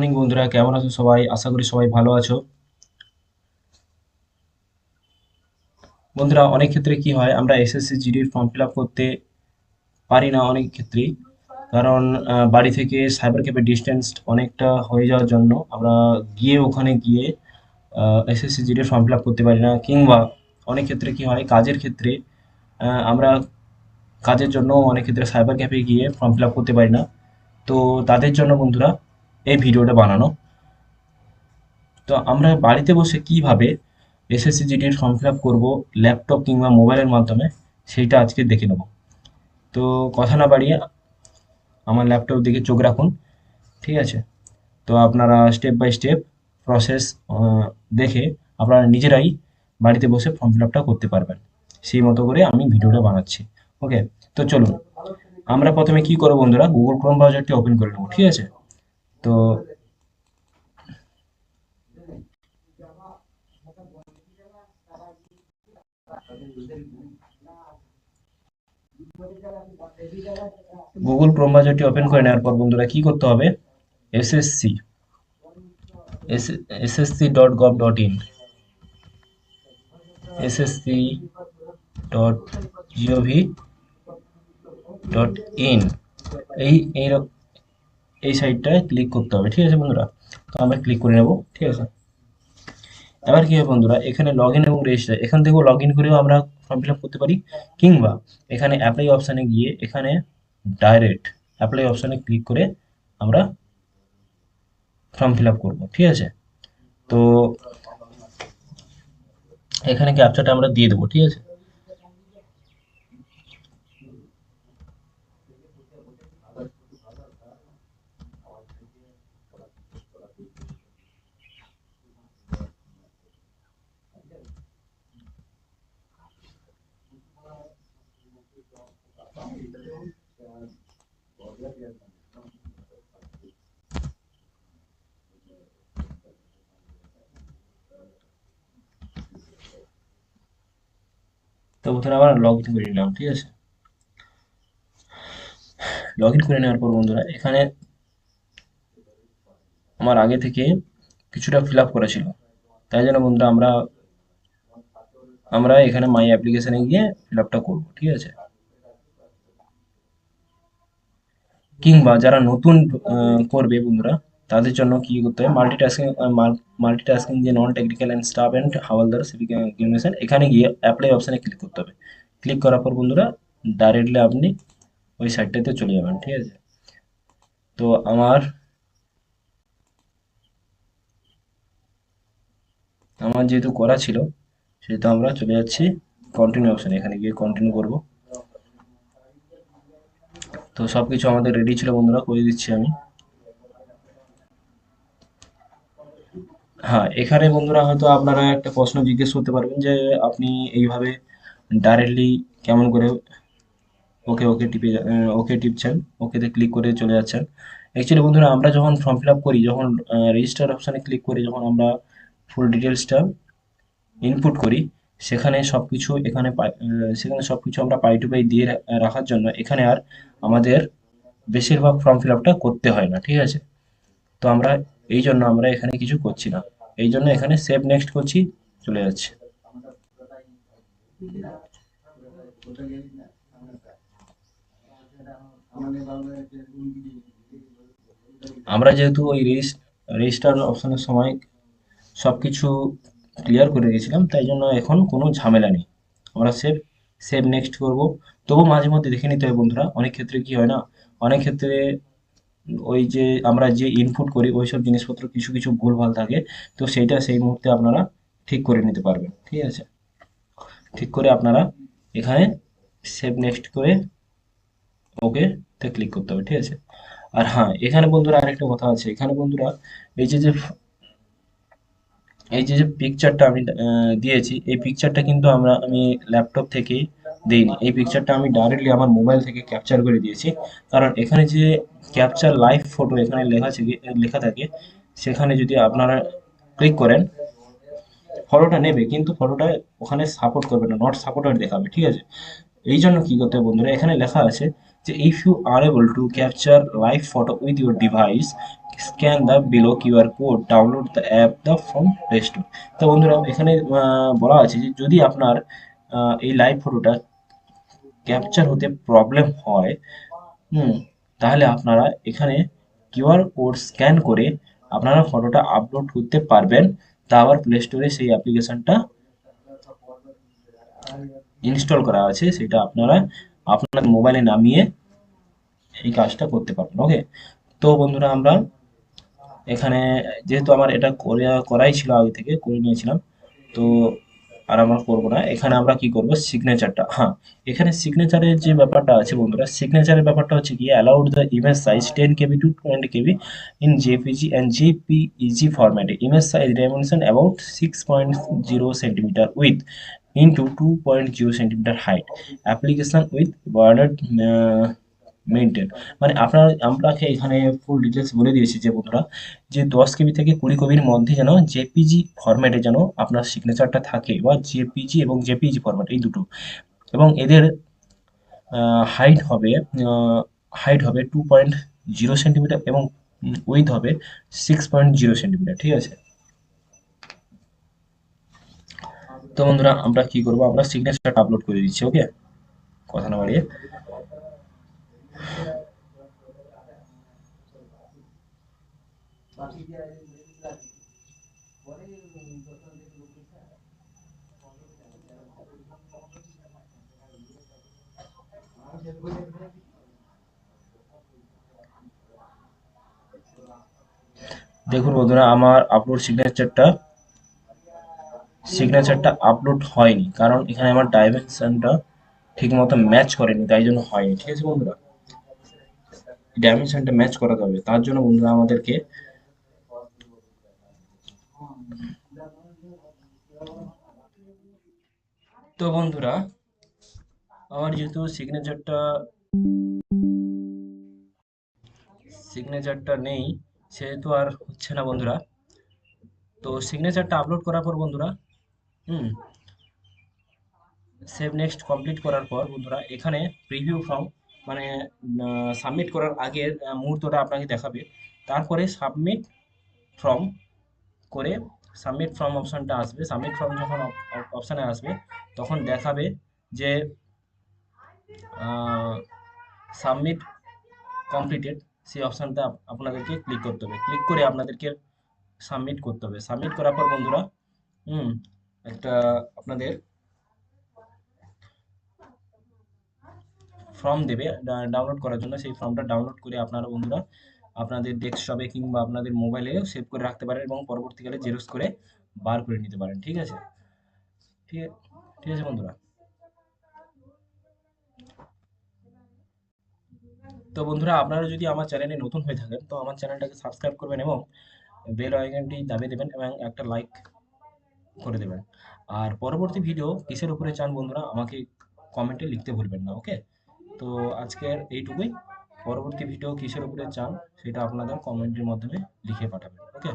Morning বন্ধুরা, কেমন আছো সবাই? আশা করি সবাই ভালো আছো। বন্ধুরা, অনেক ক্ষেত্রে কি হয়, আমরা এসএসসি জিডির ফর্ম ফিল আপ করতে পারি না অনেক ক্ষেত্রেই। কারণ বাড়ি থেকে সাইবার ক্যাফে ডিস্টেন্স অনেকটা হয়ে যাওয়ার জন্য আমরা ওখানে গিয়ে এসএসসি জিডির ফর্ম ফিল আপ করতে পারি না, কিংবা অনেক ক্ষেত্রে কি হয়, কাজের ক্ষেত্রে আমরা কাজের জন্য অনেক ক্ষেত্রে সাইবার ক্যাফে গিয়ে ফর্ম ফিল আপ করতে পারি না। তো তাদের জন্য বন্ধুরা এই ভিডিওটা বানানো। তো আমরা বাড়িতে বসে কিভাবে এসএসসি জিডির ফর্ম ফিল আপ করবো ল্যাপটপ কিংবা মোবাইলের মাধ্যমে, সেইটা আজকে দেখে নেব। তো কথা না বাড়িয়ে আমার ল্যাপটপ দিকে চোখ রাখুন, ঠিক আছে? তো আপনারা স্টেপ বাই স্টেপ প্রসেস দেখে আপনারা নিজেরাই বাড়িতে বসে ফর্ম ফিল আপটা করতে পারবেন। সেই মতো করে আমি ভিডিওটা বানাচ্ছি। ওকে, তো চলুন। আমরা প্রথমে কি করবো বন্ধুরা, গুগল ক্রোম ব্রাউজারটি ওপেন করে নেবো, ঠিক আছে? তো গুগল ক্রোম ব্রাউজারটি ওপেন করে নেওয়ার পর বন্ধুরা কি করতে হবে, এসএসসি ssc.gov.in, ssc.gov.in, এই এই এই সাইটটায় ক্লিক করতে হবে, ঠিক আছে বন্ধুরা? তো আমরা ক্লিক করে নেব, ঠিক আছে? এবার কি হবে বন্ধুরা, এখানে লগ ইন এবং রেজিস্টার, এখান থেকেও লগ ইন করেও আমরা ফর্ম ফিল আপ করতে পারি, কিংবা এখানে অ্যাপ্লাই অপশানে গিয়ে এখানে ডাইরেক্ট অ্যাপ্লাই অপশানে ক্লিক করে আমরা ফর্ম ফিল আপ করবো, ঠিক আছে? তো এখানে ক্যাপচাটা আমরা দিয়ে দেবো, ঠিক আছে? তো প্রথমে আবার লগ ইন করে নিলাম, ঠিক আছে? লগ ইন করে নেওয়ার পর বন্ধুরা এখানে আমার আগে থেকে কিছুটা ফিল আপ করা ছিল, তাই জন্য বন্ধুরা আমরা আমরা এখানে মাই অ্যাপ্লিকেশনে গিয়ে ফিল আপটা করবো, ঠিক আছে? কিংবা যারা নতুন করবে বন্ধুরা, তাদের জন্য কি করতে হবে, মাল্টিটাস্কিং যে non technical and staff and havildar civic examination, এখানে গিয়ে অ্যাপ্লাই অপশানে ক্লিক করতে হবে। ক্লিক করার পর বন্ধুরা ডাইরেক্টলি আপনি ওই সাইটটাতে চলে যাবেন, ঠিক আছে? তো আমার আমার যেহেতু করা ছিল, সেহেতু আমরা চলে যাচ্ছি কন্টিনিউ অপশানে, এখানে গিয়ে কন্টিনিউ করব। তো সব কিছু আমাদের রেডি ছিল বন্ধুরা, করে দিচ্ছি আমি। হ্যাঁ, এখানে বন্ধুরা হয়তো আপনারা একটা প্রশ্ন জিজ্ঞেস করতে পারবেন যে আপনি এইভাবে ডাইরেক্টলি কেমন করে ওকে ওকে টিপে ওকে টিপছেন, ওকেতে ক্লিক করে চলে যাচ্ছেন। অ্যাকচুয়ালি বন্ধুরা আমরা যখন ফর্ম ফিল আপ করি, যখন রেজিস্টার অপশানে ক্লিক করে যখন আমরা ফুল ডিটেলসটা ইনপুট করি, সেখানে সবকিছু সেখানে সবকিছু আমরা পাই টু পাই দিয়ে রাখার জন্য এখানে আর আমাদের বেশিরভাগ ফর্ম ফিল আপটা করতে হয় না, ঠিক আছে? তো আমরা এই জন্য আমরা এখানে কিছু করছি না, এই জন্য এখানে সেভ নেক্সট করছি, চলে যাচ্ছে। আমরা যেহেতু ওই রেজিস্টার অপশনের সময় সবকিছু ক্লিয়ার করে গেছিলাম, তাই জন্য এখন কোনো ঝামেলা নেই। আমরা সেভ সেভ নেক্সট করব। তবু মাঝে মধ্যে দেখে নিতে হয় বন্ধুরা, অনেক ক্ষেত্রে কি হয় না, অনেক ক্ষেত্রে ওই যে আমরা যে ইনপুট করি ওইসব জিনিসপত্র কিছু কিছু ভুলভাল থাকে। তো সেইটা সেই মুহূর্তে আপনারা ঠিক করে নিতে পারবেন, ঠিক আছে? ঠিক করে আপনারা এখানে সেভ নেক্সট করে ওকে তে ক্লিক করতে হবে, ঠিক আছে? আর হ্যাঁ, এখানে বন্ধুরা আরেকটা কথা আছে, এখানে বন্ধুরা এই যে যে যে পিকচারটা আমি দিয়েছি, এই পিকচারটা কিন্তু আমি ল্যাপটপ থেকে দিইনি, এই পিকচারটা আমি ডাইরেক্টলি আমার মোবাইল থেকে ক্যাপচার করে দিয়েছি। কারণ এখানে যে ক্যাপচার লাইভ ফটো এখানে লেখা থাকে, সেখানে যদি আপনারা ক্লিক করেন, ফটোটা নেবে কিন্তু ফটোটা ওখানে সাপোর্ট করবে না, নট সাপোর্টেড দেখাবে, ঠিক আছে? এই জন্য কি করতে হবে বন্ধুরা, এখানে লেখা আছে যে if you are able to capture live photo with your device, scan the below QR code, download the app the from Play Store. তো বন্ধুরা এখানে বলা আছে যে যদি আপনার এই লাইভ ফটোটা ক্যাপচার হতে প্রবলেম হয়, হুম, তাহলে আপনারা এখানে কিউআর কোড স্ক্যান করে আপনারা ফটোটা আপলোড করতে পারবেন। তা আবার প্লে স্টোরে সেই অ্যাপ্লিকেশনটা ইনস্টল করা আছে, সেটা আপনারা আপনার মোবাইলে নামিয়ে এই কাজটা করতে পারবেন। ওকে, তো বন্ধুরা আমরা এখানে যেহেতু আমার এটা করাই ছিল, আগে থেকে করে নিয়েছিলাম, তো আর আমরা করবো না। এখানে আমরা কি করব, সিগনেচারটা, হ্যাঁ, এখানে সিগনেচারের যে ব্যাপারটা আছে বন্ধুরা, সিগনেচারের ব্যাপারটা হচ্ছে কি, allowed the image size 10 KB to 20 KB in JPG and JPEG ফরম্যাটে, image size dimension about 6.0 centimetre with into 2.0 centimetre height, application with border maintain. মানে আপনাকে এখানে ফুল ডিটেলস বলে দিয়েছি যে বন্ধুরা, যে 10 KB থেকে 20 KBর মধ্যে যেন জেপিজি ফরম্যাটে যেন আপনার সিগনেচারটা থাকে, বা জেপিজি এবং জেপিজি ফরম্যাট এই দুটো, এবং এদের হাইট হবে হাইট হবে 2.0 সেন্টিমিটার, এবং উইথ হবে 6.0 সেন্টিমিটার। ঠিক আছে, তো বন্ধুরা আমরা কি করব, আমরা সিগনেচারটা আপলোড করে দিচ্ছি। ওকে, কথা না বাড়িয়ে। দেখুন বন্ধুরা, আমার আপলোড সিগনেচারটা আপলোড হয়নি, কারণ এখানে আমার ডাইমেনশনটা ঠিক মতো ম্যাচ করেনি, তাই জন্য হয়নি। ঠিক আছে বন্ধুরা, ডাইমেনশনটা ম্যাচ করাতে হবে, তার জন্য বন্ধুরা আমাদেরকে, তো বন্ধুরা আমার যেহেতু সিগনেচারটা নেই, সেহেতু আর হচ্ছে না বন্ধুরা। তো সিগনেচারটা আপলোড করার পর বন্ধুরা, হুম, সেভ নেক্সট কমপ্লিট করার পর বন্ধুরা, এখানে প্রিভিউ ফর্ম, মানে সাবমিট করার আগের মুহূর্তটা আপনাকে দেখাবে। তারপরে ফর্ম করে সাবমিট ফর্ম অপশানটা আসবে। সাবমিট ফর্ম যখন অপশানে আসবে, তখন দেখাবে যে সাবমিট কমপ্লিটেড। সেই অপশানটা আপনাদেরকে ক্লিক করতে হবে, ক্লিক করে আপনাদেরকে সাবমিট করতে হবে। সাবমিট করার পর বন্ধুরা, হুম, একটা আপনাদের ফর্ম দেবে ডাউনলোড করার জন্য। সেই ফর্মটা ডাউনলোড করে আপনারা বন্ধুরা আপনাদের ডেস্কটপে কিংবা আপনাদের মোবাইলে সেভ করে রাখতে পারেন, এবং পরবর্তীকালে জেরক্স করে বার করে নিতে পারেন। ঠিক আছে, ঠিক ঠিক আছে বন্ধুরা। তো বন্ধুরা আপনারা যদি আমার চ্যানেলে নতুন হয়ে থাকেন, তো আমার চ্যানেলটাকে সাবস্ক্রাইব করবেন এবং বেল আইকনটি দাবিয়ে দেবেন, এবং একটা লাইক করে দেবেন। আর পরবর্তী ভিডিও কিসের উপরে চান বন্ধুরা, আমাকে কমেন্টে লিখতে ভুলবেন না। ওকে, তো আজকের এইটুকুই। পরবর্তী ভিডিও কিসের উপরে চান সেটা আপনাদের কমেন্টের মাধ্যমে লিখে পাঠাবেন। ওকে।